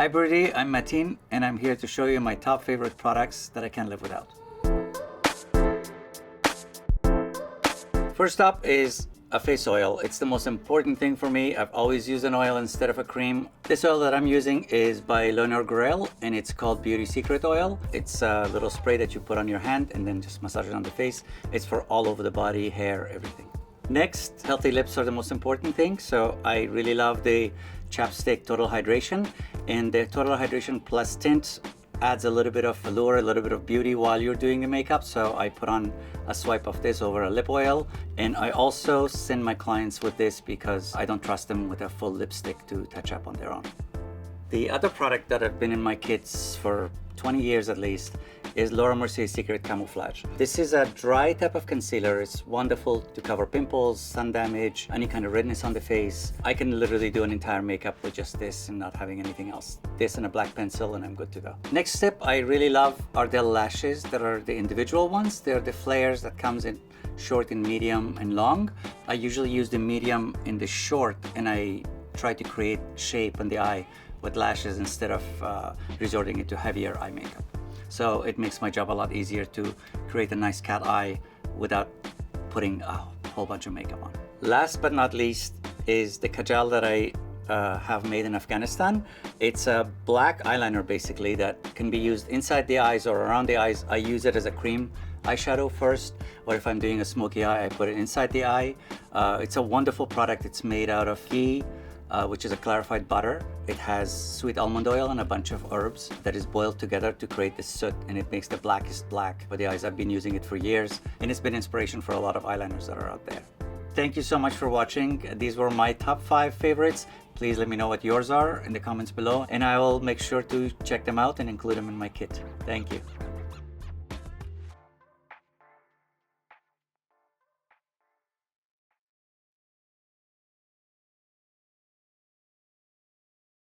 Hi Byrdie, I'm Matin, and I'm here to show you my top favorite products that I can't live without. First up is a face oil. It's the most important thing for me. I've always used an oil instead of a cream. This oil that I'm using is by Eyeliner, and it's called Beauty Secret Oil. It's a little spray that you put on your hand and then just massage it on the face. It's for all over the body, hair, everything. Next, healthy lips are the most important thing. So I really love the Chapstick Total Hydration, and the Total Hydration Plus Tint adds a little bit of allure, a little bit of beauty while you're doing the makeup. So I put on a swipe of this over a lip oil, and I also send my clients with this because I don't trust them with a full lipstick to touch up on their own. The other product that I've been in my kits for 20 years at least is Laura Mercier's Secret Camouflage. This is a dry type of concealer. It's wonderful to cover pimples, sun damage, any kind of redness on the face. I can literally do an entire makeup with just this and not having anything else. This and a black pencil and I'm good to go. Next step I really love are the lashes that are the individual ones. They're the flares that comes in short and medium and long. I usually use the medium in the short, and I try to create shape on the eye with lashes instead of resorting to heavier eye makeup. So it makes my job a lot easier to create a nice cat eye without putting a whole bunch of makeup on. Last but not least is the kajal that I have made in Afghanistan. It's a black eyeliner basically that can be used inside the eyes or around the eyes. I use it as a cream eyeshadow first, or if I'm doing a smoky eye, I put it inside the eye. It's a wonderful product. It's made out of ghee, which is a clarified butter. It has sweet almond oil and a bunch of herbs that is boiled together to create this soot, and it makes the blackest black for the eyes. I've been using it for years, and it's been inspiration for a lot of eyeliners that are out there. Thank you so much for watching. These were my top 5 favorites. Please let me know what yours are in the comments below, and I will make sure to check them out and include them in my kit. Thank you.